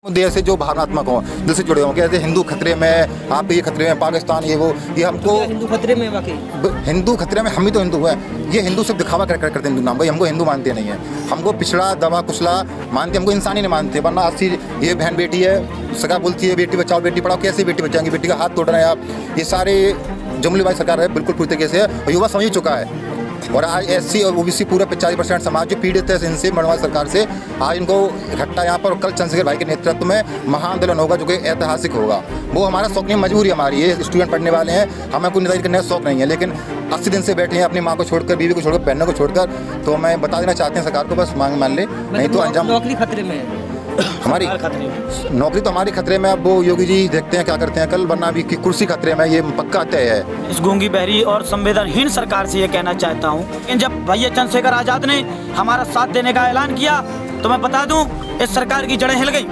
मुद्दे से जो भावनात्मक हो, दिल से जुड़े हों, कहते हिंदू खतरे में, आप ये खतरे में, पाकिस्तान ये वो, ये हमको हिंदू खतरे में वाकई हिंदू खतरे में, हम ही तो हिंदू हैं। ये हिंदू सिर्फ दिखावा करते हिंदू नाम, भाई हमको हिंदू मानते नहीं है, हमको पिछड़ा दबा कुचला मानते, हमको इंसान ही नहीं मानते। वरना 80 ये बहन बेटी है, सगा बोलती है बेटी बचाओ बेटी पढ़ाओ, कैसे बेटी बचाएंगे, बेटी का हाथ तोड़ रहे हैं आप। ये सारे जुमलेबाज सरकार है, बिल्कुल पूरी तरीके से, और युवा समझ चुका है। और आज SC और OBC पूरा 40% समाज जो पीड़ित है इनसे मणिवाल सरकार से, आज इनको इकट्ठा यहाँ पर कल चंद्रशेखर भाई के नेतृत्व में महाआंदोलन होगा जो कि ऐतिहासिक होगा। वो हमारा शौक नहीं, मजबूरी हमारी है। स्टूडेंट पढ़ने वाले हैं, हमें कोई निर्धारित करने का शौक नहीं है, लेकिन 80 दिन से बैठे हैं अपनी माँ को छोड़कर, बीवी को छोड़कर, बहनों को छोड़कर। तो मैं बता देना चाहते हैं सरकार को, बस मांग मान ले, नहीं तो अंजाम नौकरी खतरे में है। हमारी नौकरी तो हमारी खतरे में। अब वो योगी जी देखते हैं क्या करते हैं कल, वरना अभी की कुर्सी खतरे में, ये पक्का तय है। इस गूंगी बहरी और संवेदनहीन सरकार से ये कहना चाहता हूँ कि जब भैया चंद्रशेखर आजाद ने हमारा साथ देने का ऐलान किया तो मैं बता दूं इस सरकार की जड़ें हिल गई।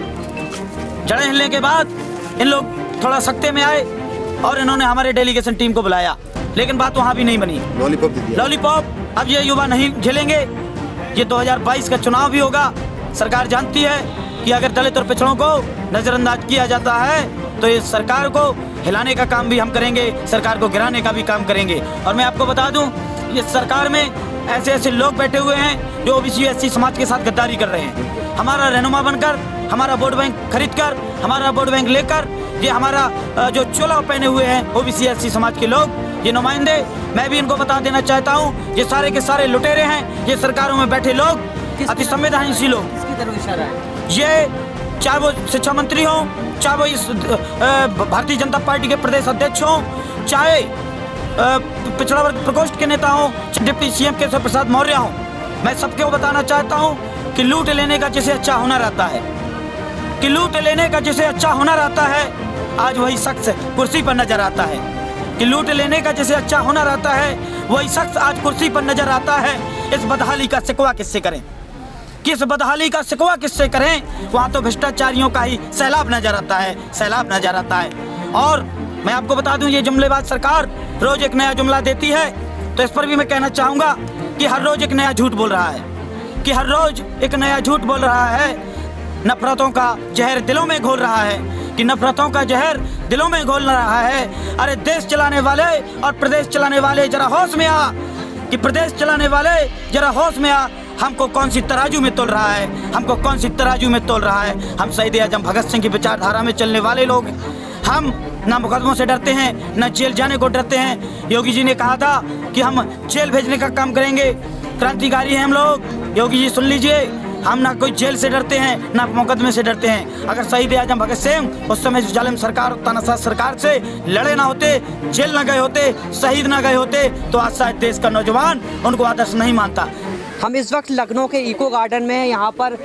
जड़ें हिलने के बाद इन लोग थोड़ा सख्ते में आए और इन्होंने हमारे डेलीगेशन टीम को बुलाया, लेकिन बात वहाँ भी नहीं बनी। लॉलीपॉप अब ये युवा नहीं झेलेंगे। ये 2022 का चुनाव भी होगा। सरकार जानती है कि अगर दलित और पिछड़ों को नजरअंदाज किया जाता है तो इस सरकार को हिलाने का काम भी हम करेंगे, सरकार को गिराने का भी काम करेंगे। और मैं आपको बता दूं इस सरकार में ऐसे ऐसे लोग बैठे हुए हैं जो OBC SC समाज के साथ गद्दारी कर रहे हैं। हमारा रहनुमा बनकर, हमारा वोट बैंक खरीद कर, हमारा वोट बैंक लेकर, ये हमारा जो चोला पहने हुए हैं OBC SC समाज के लोग, ये नुमाइंदे, मैं भी इनको बता देना चाहता हूँ ये सारे के सारे लुटेरे हैं। ये सरकारों में बैठे लोग अति संवेदनशील लोग, ये चाहे वो शिक्षा मंत्री हो, चाहे वो इस भारतीय जनता पार्टी के प्रदेश अध्यक्ष हो, चाहे पिछड़ा वर्ग प्रकोष्ठ के नेता हो, डिप्टी CM केशव प्रसाद मौर्य हो, मैं सबको बताना चाहता हूं कि लूट लेने का जिसे अच्छा हुनर आता है, कि लूट लेने का जिसे अच्छा हुनर आता है, आज वही शख्स कुर्सी पर नजर आता है। कि लूट लेने का जिसे अच्छा हुनर आता है वही शख्स आज कुर्सी पर नजर आता है। इस बदहाली का शिकवा किससे करें, किस बदहाली का शिकवा किससे करें? वहाँ तो भ्रष्टाचारियों का ही सैलाब नजर आता है, सैलाब नजर आता है। और मैं आपको बता दूं ये जुमलेबाज सरकार रोज एक नया जुमला देती है, तो इस पर भी मैं कहना चाहूँगा कि हर रोज एक नया झूठ बोल रहा है, कि हर रोज एक नया झूठ बोल रहा है। नफरतों का जहर दिलों में घोल रहा है, कि नफरतों का जहर दिलों में घोल रहा है। अरे देश चलाने वाले और प्रदेश चलाने वाले जरा होश में आ, कि प्रदेश चलाने वाले जरा होश में आ। हमको कौन सी तराजू में तोल रहा है, हमको कौन सी तराजू में तोल रहा है? हम शहीद आजम भगत सिंह की विचारधारा में चलने वाले लोग, हम ना मुकदमों से डरते हैं, ना जेल जाने को डरते हैं। योगी जी ने कहा था कि हम जेल भेजने का काम करेंगे, क्रांतिकारी हैं हम लोग। योगी जी सुन लीजिए, हम ना कोई जेल से डरते हैं, ना मुकदमे से डरते हैं। अगर शहीद आजम भगत सिंह उस समय जालिम सरकार और तानाशाह सरकार से लड़े ना होते, जेल ना गए होते, शहीद ना गए होते, तो आज शायद देश का नौजवान उनको आदर्श नहीं मानता। हम इस वक्त लखनऊ के इको गार्डन में हैं। यहाँ पर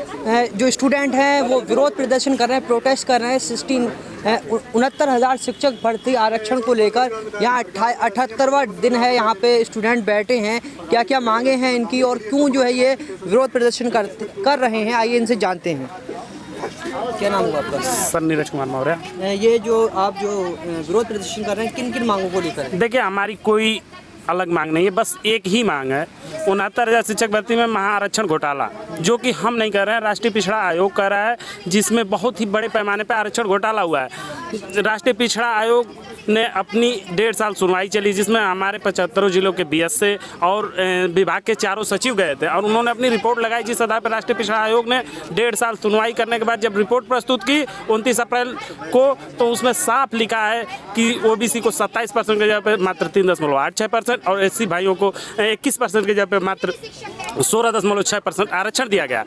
जो स्टूडेंट हैं वो विरोध प्रदर्शन कर रहे हैं, प्रोटेस्ट कर रहे हैं 69,000 शिक्षक भर्ती आरक्षण को लेकर। यहाँ 78वां दिन है, यहाँ पे स्टूडेंट बैठे हैं। क्या क्या मांगे हैं इनकी और क्यों जो है ये विरोध प्रदर्शन कर रहे हैं, आइए इनसे जानते हैं। क्या नाम हुआ आपका? सर नीरज कुमार मौर्य। ये जो आप जो विरोध प्रदर्शन कर रहे हैं किन किन मांगों को लेकर? देखिए हमारी कोई अलग मांग नहीं है, बस एक ही मांग है, 69,000 शिक्षक भर्ती में महाआरक्षण घोटाला, जो कि हम नहीं कर रहे हैं, राष्ट्रीय पिछड़ा आयोग कर रहा है, जिसमें बहुत ही बड़े पैमाने पर आरक्षण घोटाला हुआ है। राष्ट्रीय पिछड़ा आयोग ने अपनी 1.5 साल सुनवाई चली, जिसमें हमारे 75 जिलों के BS से और विभाग के 4 सचिव गए थे और उन्होंने अपनी रिपोर्ट लगाई, जिस आधार पर राष्ट्रीय पिछड़ा आयोग ने 1.5 साल सुनवाई करने के बाद जब रिपोर्ट प्रस्तुत की 29 अप्रैल को, तो उसमें साफ लिखा है कि OBC को 27% की जगह पर मात्र 3.86% और SC भाइयों को 21% की जगह पर मात्र 16.6% आरक्षण दिया गया।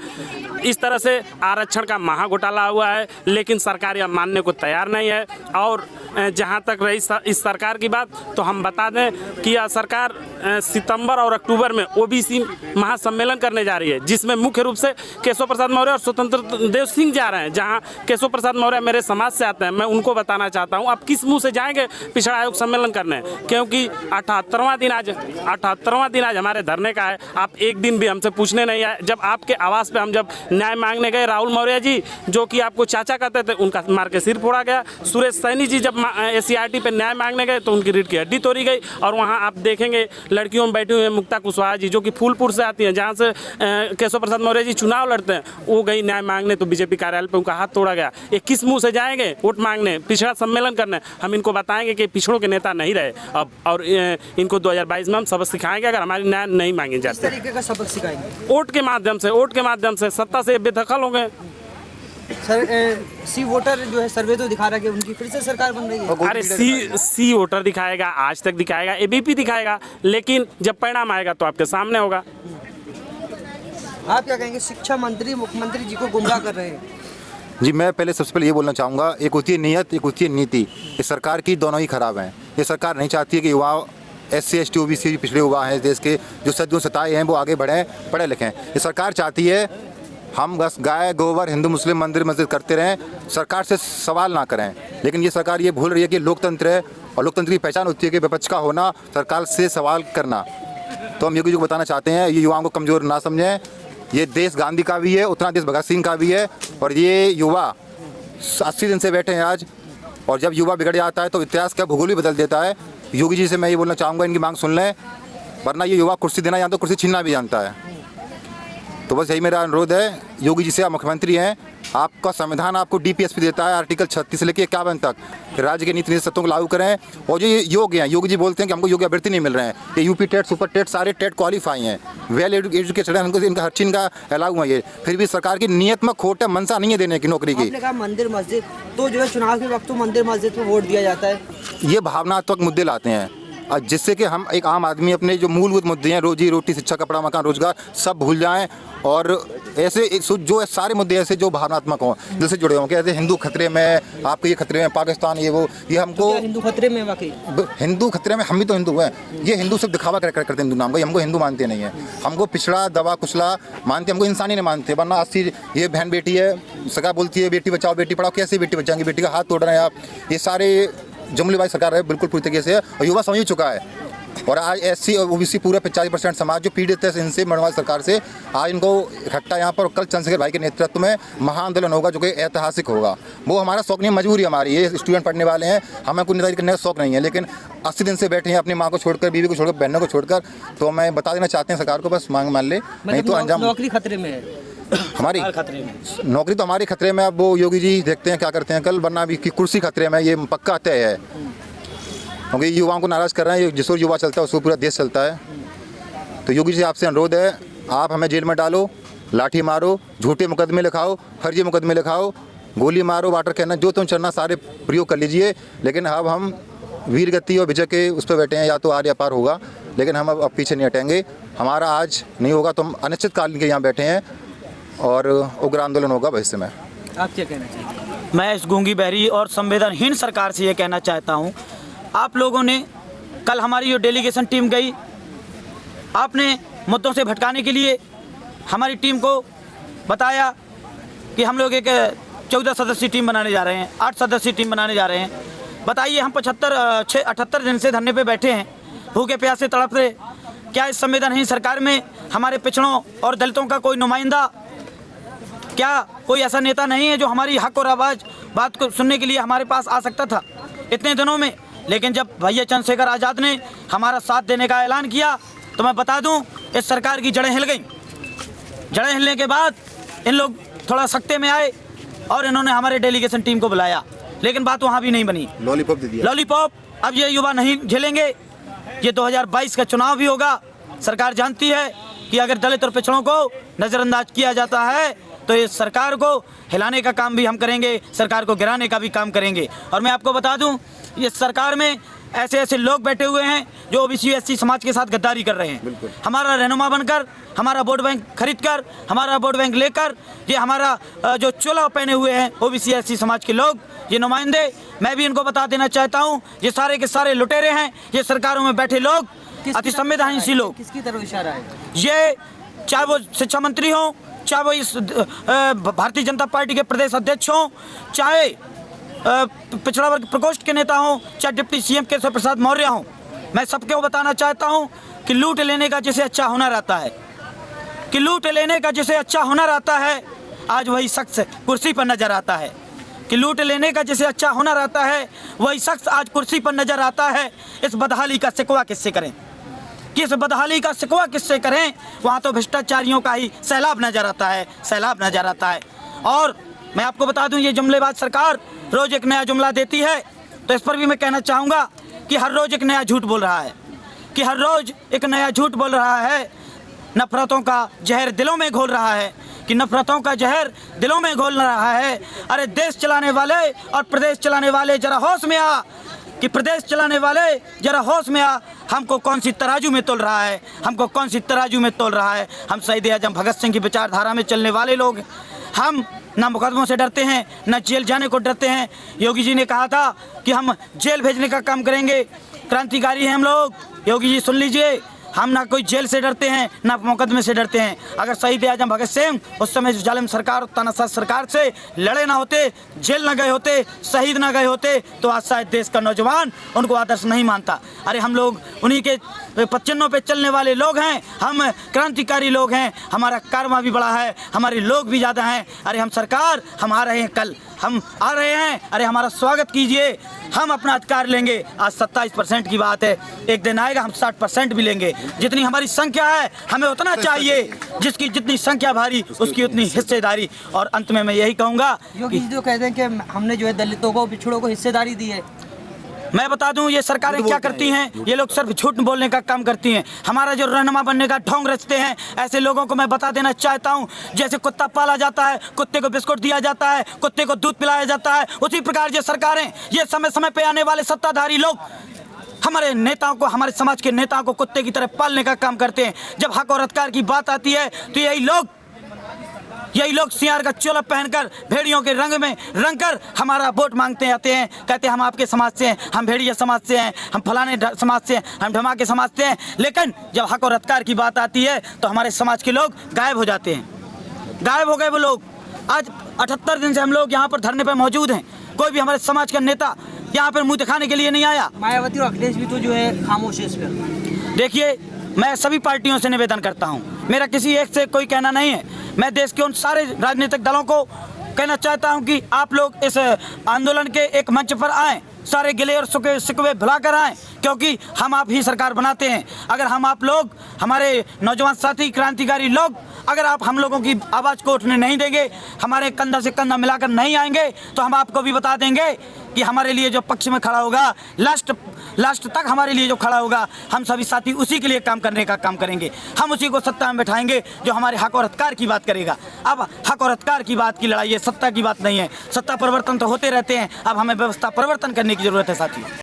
इस तरह से आरक्षण का महा घोटाला हुआ है, लेकिन सरकार यह मानने को तैयार नहीं है। और जहां तक रही इस सरकार की बात, तो हम बता दें कि यह सरकार सितंबर और अक्टूबर में OBC महासम्मेलन करने जा रही है, जिसमें मुख्य रूप से केशव प्रसाद मौर्य और स्वतंत्र देव सिंह जा रहे हैं। जहां केशव प्रसाद मौर्य मेरे समाज से आते हैं, मैं उनको बताना चाहता हूं, आप किस मुंह से जाएंगे पिछड़ा आयोग सम्मेलन करने? क्योंकि 78वां दिन आज हमारे धरने का है। आप एक दिन भी हमसे पूछने नहीं आए। जब आपके आवास पे हम जब न्याय मांगने गए राहुल मौर्य जी, जो कि आपको चाचा कहते थे, उनका मार के सिर फोड़ा गया। सुरेश सैनी जी जब SCRT पे न्याय मांगने गए तो उनकी रीढ़ की हड्डी तोड़ी गई। और वहाँ आप देखेंगे लड़कियों में बैठी हुई हैं मुक्ता कुशवाहा जी, जो कि फूलपुर से आती हैं, जहाँ से केशव प्रसाद मौर्य जी चुनाव लड़ते हैं, वो गई न्याय मांगने तो बीजेपी कार्यालय पे उनका हाथ तोड़ा गया। ये किस मुंह से जाएंगे वोट मांगने, पिछड़ा सम्मेलन करने? हम इनको बताएंगे कि पिछड़ों के नेता नहीं रहे अब, और इनको 2022 में हम सबक सिखाएंगे अगर हमारी न्याय नहीं मांगी जाती। किस तरीके का सबक सिखाएंगे? वोट के माध्यम से सत्ता से बेदखल हो गए। सर सी वोटर जो है सर्वे तो दिखा रहा है कि उनकी फिर से सरकार बन रही है। अरे सी वोटर दिखाएगा, आज तक दिखाएगा, ABP दिखाएगा, लेकिन जब परिणाम आएगा तो आपके सामने होगा। आप क्या कहेंगे? शिक्षा मंत्री मुख्यमंत्री जी को गुमराह कर रहे हैं। जी, मैं पहले सबसे पहले ये बोलना चाहूँगा, एक होती है नीयत, एक होती है नीति। इस सरकार की दोनों ही खराब हैं। ये सरकार नहीं चाहती है कि युवा SC ST OBC पिछड़े युवा हैं देश के, जो सदियों सताए हैं, वो आगे बढ़ें, पढ़े लिखें। ये सरकार चाहती है हम बस गाय गोबर हिंदू मुस्लिम मंदिर मस्जिद करते रहें, सरकार से सवाल ना करें। लेकिन ये सरकार ये भूल रही है कि लोकतंत्र है, और लोकतंत्र की पहचान होती है कि विपक्ष का होना, सरकार से सवाल करना। तो हम योगी जी को बताना चाहते हैं, ये युवाओं को कमज़ोर ना समझें। ये देश गांधी का भी है, उतना देश भगत सिंह का भी है। और ये युवा 80 दिन से बैठे हैं आज, और जब युवा बिगड़ जाता है तो इतिहास का भूगोल भी बदल देता है। योगी जी से मैं ये बोलना चाहूँगा, इनकी मांग सुन लें, वरना ये युवा कुर्सी देना जानता है, कुर्सी छीनना भी जानता है। तो बस यही मेरा अनुरोध है योगी जी से। आप मुख्यमंत्री हैं, आपका संविधान आपको DPSP देता है, आर्टिकल 36 से लेकर 51 तक, राज्य के नीति नियत को लागू करें। और जो ये योग्य हैं, योगी जी बोलते हैं कि हमको योग्य अभ्यर्थी नहीं मिल रहे हैं, ये UP टेट सुपर टेट सारे टेट क्वालिफाई हैं, वेल एजुकेटेड हैं, इनका हर चीज़ का अलाउ है। ये फिर भी सरकार की नीयत में खोट है, मनसा नहीं है देने की नौकरी की। आपने कहा मंदिर मस्जिद, तो जो है चुनाव के वक्त तो मंदिर मस्जिद में वोट दिया जाता है। ये भावनात्मक मुद्दे लाते हैं, और जिससे कि हम एक आम आदमी अपने जो मूलभूत मुद्दे हैं, रोजी रोटी, शिक्षा, कपड़ा, मकान, रोजगार, सब भूल जाएं। और ऐसे जो सारे मुद्दे ऐसे जो भावनात्मक हों, दिल से जुड़े हों, कि ऐसे हिंदू खतरे में, आपके ये खतरे में, पाकिस्तान ये वो, ये हमको हिंदू खतरे में, वाकई हिंदू खतरे में, हम भी तो हिंदू हैं। ये हिंदू सिर्फ दिखावा करते हैं हिंदू नाम का, हमको हिंदू मानते नहीं है, हमको पिछड़ा दबा कुचला मानते, हमको इंसानी नहीं मानते। वरना 80 ये बहन बेटी है, सगा बोलती है बेटी बचाओ बेटी पढ़ाओ, कैसे बेटी बचाएंगी? बेटी का हाथ तोड़ रहे हैं आप। ये सारे जुमलेबाज सरकार है, बिल्कुल पूरी तरीके से, और युवा समझ चुका है। और आज SC और OBC पूरे 50% समाज जो पीड़ित है इनसे मरवाल सरकार से, आज इनको इकट्ठा यहाँ पर, कल चंद्रशेखर भाई के नेतृत्व में महाआंदोलन होगा, जो कि ऐतिहासिक होगा। वो हमारा शौक नहीं है, मजबूरी हमारी। ये स्टूडेंट पढ़ने वाले हैं, हमें कोई नेतागिरी करने का शौक नहीं है, लेकिन 80 दिन से बैठे हैं अपनी माँ को छोड़कर, बीवी को छोड़कर, बहनों को छोड़कर। तो मैं बता देना चाहते हैं सरकार को, बस मांग मान ले, नहीं तो अंजाम। नौकरी खतरे में है, हमारी नौकरी तो हमारी खतरे में। अब वो योगी जी देखते हैं क्या करते हैं कल, वरना भी कुर्सी खतरे में, ये पक्का तय है। क्योंकि युवाओं को नाराज़ कर रहे हैं, जिस युवा चलता है उसको पूरा देश चलता है। तो योगी जी आपसे अनुरोध है, आप हमें जेल में डालो, लाठी मारो, झूठे मुकदमे लिखाओ, फर्जी मुकदमे लिखाओ, गोली मारो, वाटर कैनन, जो तुम चलना सारे प्रयोग कर लीजिए। लेकिन अब हम वीर गति और विजय के उस पर बैठे हैं, या तो आर या पार होगा, लेकिन हम अब पीछे नहीं हटेंगे। हमारा आज नहीं होगा तो हम अनिश्चितकालीन के यहाँ बैठे हैं, और उग्र आंदोलन होगा भविष्य में। आप क्या कहना चाहिए? मैं इस गूंगी बहरी और संवेदनहीन सरकार से ये कहना चाहता हूँ, आप लोगों ने कल हमारी जो डेलीगेशन टीम गई, आपने मुद्दों से भटकाने के लिए हमारी टीम को बताया कि हम लोग एक 14 सदस्यीय टीम बनाने जा रहे हैं, 8 सदस्यीय टीम बनाने जा रहे हैं। बताइए, हम 78 दिन से धरने पे बैठे हैं, भूखे प्यासे तड़प रहे। क्या इस संवेदनहीन सरकार में हमारे पिछड़ों और दलितों का कोई नुमाइंदा, क्या कोई ऐसा नेता नहीं है जो हमारी हक और आवाज़ बात को सुनने के लिए हमारे पास आ सकता था इतने दिनों में? लेकिन जब भैया चंद्रशेखर आज़ाद ने हमारा साथ देने का ऐलान किया, तो मैं बता दूं, इस सरकार की जड़ें हिल गईं। जड़ें हिलने के बाद इन लोग थोड़ा सख्ते में आए, और इन्होंने हमारे डेलीगेशन टीम को बुलाया, लेकिन बात वहाँ भी नहीं बनी। लॉलीपॉप दे दिया, लॉलीपॉप। अब ये युवा नहीं झेलेंगे। ये 2022 का चुनाव भी होगा। सरकार जानती है कि अगर दलित और पिछड़ों को नज़रअंदाज किया जाता है तो इस सरकार को हिलाने का काम भी हम करेंगे, सरकार को गिराने का भी काम करेंगे। और मैं आपको बता दूं, ये सरकार में ऐसे ऐसे लोग बैठे हुए हैं जो OBC SC समाज के साथ गद्दारी कर रहे हैं। हमारा रहनुमा बनकर, हमारा वोट बैंक खरीद कर, हमारा वोट बैंक लेकर, ये हमारा जो चोला पहने हुए हैं OBC SC समाज के लोग, ये नुमाइंदे, मैं भी इनको बता देना चाहता हूँ, ये सारे के सारे लुटेरे हैं। ये सरकारों में बैठे लोग, अति संवेदनशील लोग। किसकी तरफ इशारा है ये? चाहे वो शिक्षा मंत्री हों, चाहे वो इस भारतीय जनता पार्टी के प्रदेश अध्यक्ष हों, चाहे पिछड़ा वर्ग प्रकोष्ठ के नेता हों, चाहे डिप्टी CM केशव प्रसाद मौर्य हों, मैं सबको बताना चाहता हूं कि लूट लेने का जिसे अच्छा हुनर आता है, कि लूट लेने का जिसे अच्छा हुनर आता है, आज वही शख्स कुर्सी पर नजर आता है कि लूट लेने का जिसे अच्छा हुनर आता है, वही शख्स आज कुर्सी पर नजर आता है। इस बदहाली का शिकवा किससे करें, कि इस बदहाली का शिकवा किससे करें? वहाँ तो भ्रष्टाचारियों का ही सैलाब नजर आता है, सैलाब नजर आता है। और मैं आपको बता दूं, ये जुमलेबाज सरकार रोज़ एक नया जुमला देती है, तो इस पर भी मैं कहना चाहूँगा कि हर रोज़ एक नया झूठ बोल रहा है, कि हर रोज़ एक नया झूठ बोल रहा है। नफ़रतों का जहर दिलों में घोल रहा है, कि नफ़रतों का जहर दिलों में घोल रहा है। अरे देश चलाने वाले और प्रदेश चलाने वाले जरा होश में आ, कि प्रदेश चलाने वाले जरा होश में आ। हमको कौन सी तराजू में तोल रहा है, हमको कौन सी तराजू में तोल रहा है? हम शहीद आजम भगत सिंह की विचारधारा में चलने वाले लोग, हम ना मुकदमों से डरते हैं, ना जेल जाने को डरते हैं। योगी जी ने कहा था कि हम जेल भेजने का काम करेंगे, क्रांतिकारी हैं हम लोग। योगी जी सुन लीजिए, हम ना कोई जेल से डरते हैं, ना मुकदमे से डरते हैं। अगर शहीद आजम भगत सिंह उस समय जालिम सरकार और तानाशाह सरकार से लड़े ना होते, जेल ना गए होते, शहीद ना गए होते, तो आज शायद देश का नौजवान उनको आदर्श नहीं मानता। अरे हम लोग उन्हीं के पच्चनों पे चलने वाले लोग हैं, हम क्रांतिकारी लोग हैं। हमारा कारवा भी बड़ा है, हमारे लोग भी ज़्यादा हैं। अरे हम सरकार, हम आ रहे हैं, कल हम आ रहे हैं, अरे हमारा स्वागत कीजिए, हम अपना अधिकार लेंगे। आज 27% की बात है, एक दिन आएगा हम 60% भी लेंगे। जितनी हमारी संख्या है हमें उतना चाहिए, जिसकी जितनी संख्या भारी उसकी उतनी हिस्सेदारी। और अंत में मैं यही कहूँगा, योगी जी जो कहते हैं कि हमने जो है दलितों को, पिछड़ों को हिस्सेदारी दी है। मैं बता दूं ये सरकारें क्या करती हैं, ये लोग सिर्फ झूठ बोलने का काम करती हैं। हमारा जो रहनुमा बनने का ढोंग रचते हैं, ऐसे लोगों को मैं बता देना चाहता हूं, जैसे कुत्ता पाला जाता है, कुत्ते को बिस्कुट दिया जाता है, कुत्ते को दूध पिलाया जाता है, उसी प्रकार ये सरकारें, ये समय समय पे आने वाले सत्ताधारी लोग हमारे नेताओं को, हमारे समाज के नेताओं को कुत्ते की तरह पालने का काम करते हैं। जब हक और अधिकार की बात आती है तो यही लोग सियार का चोला पहनकर, भेड़ियों के रंग में रंग कर हमारा वोट मांगते आते हैं, कहते हैं हम आपके समाज से हैं, हम भेड़िया समाज से हैं, हम फलाने समाज से हैं, हम धमाके समाज से हैं। लेकिन जब हक और अधिकार की बात आती है तो हमारे समाज के लोग गायब हो जाते हैं, गायब हो गए वो लोग। आज 78 दिन से हम लोग यहाँ पर धरने पर मौजूद हैं, कोई भी हमारे समाज का नेता यहाँ पर मुँह दिखाने के लिए नहीं आया। मायावती और अखिलेश भी तो जो है खामोश है इस पर। देखिए, मैं सभी पार्टियों से निवेदन करता हूं, मेरा किसी एक से कोई कहना नहीं है। मैं देश के उन सारे राजनीतिक दलों को कहना चाहता हूं कि आप लोग इस आंदोलन के एक मंच पर आएं, सारे गिले और शिकवे भुलाकर आएं, क्योंकि हम आप ही सरकार बनाते हैं। अगर हम आप लोग, हमारे नौजवान साथी क्रांतिकारी लोग, अगर आप हम लोगों की आवाज़ को उठने नहीं देंगे, हमारे कंधा से कंधा मिलाकर नहीं आएंगे, तो हम आपको भी बता देंगे कि हमारे लिए जो पक्ष में खड़ा होगा, लास्ट तक हमारे लिए जो खड़ा होगा, हम सभी साथी उसी के लिए काम करने का काम करेंगे। हम उसी को सत्ता में बैठाएंगे जो हमारे हक और अधिकार की बात करेगा। अब हक और अधिकार की बात की लड़ाई है, सत्ता की बात नहीं है। सत्ता परिवर्तन तो होते रहते हैं, अब हमें व्यवस्था परिवर्तन करने की जरूरत है साथी।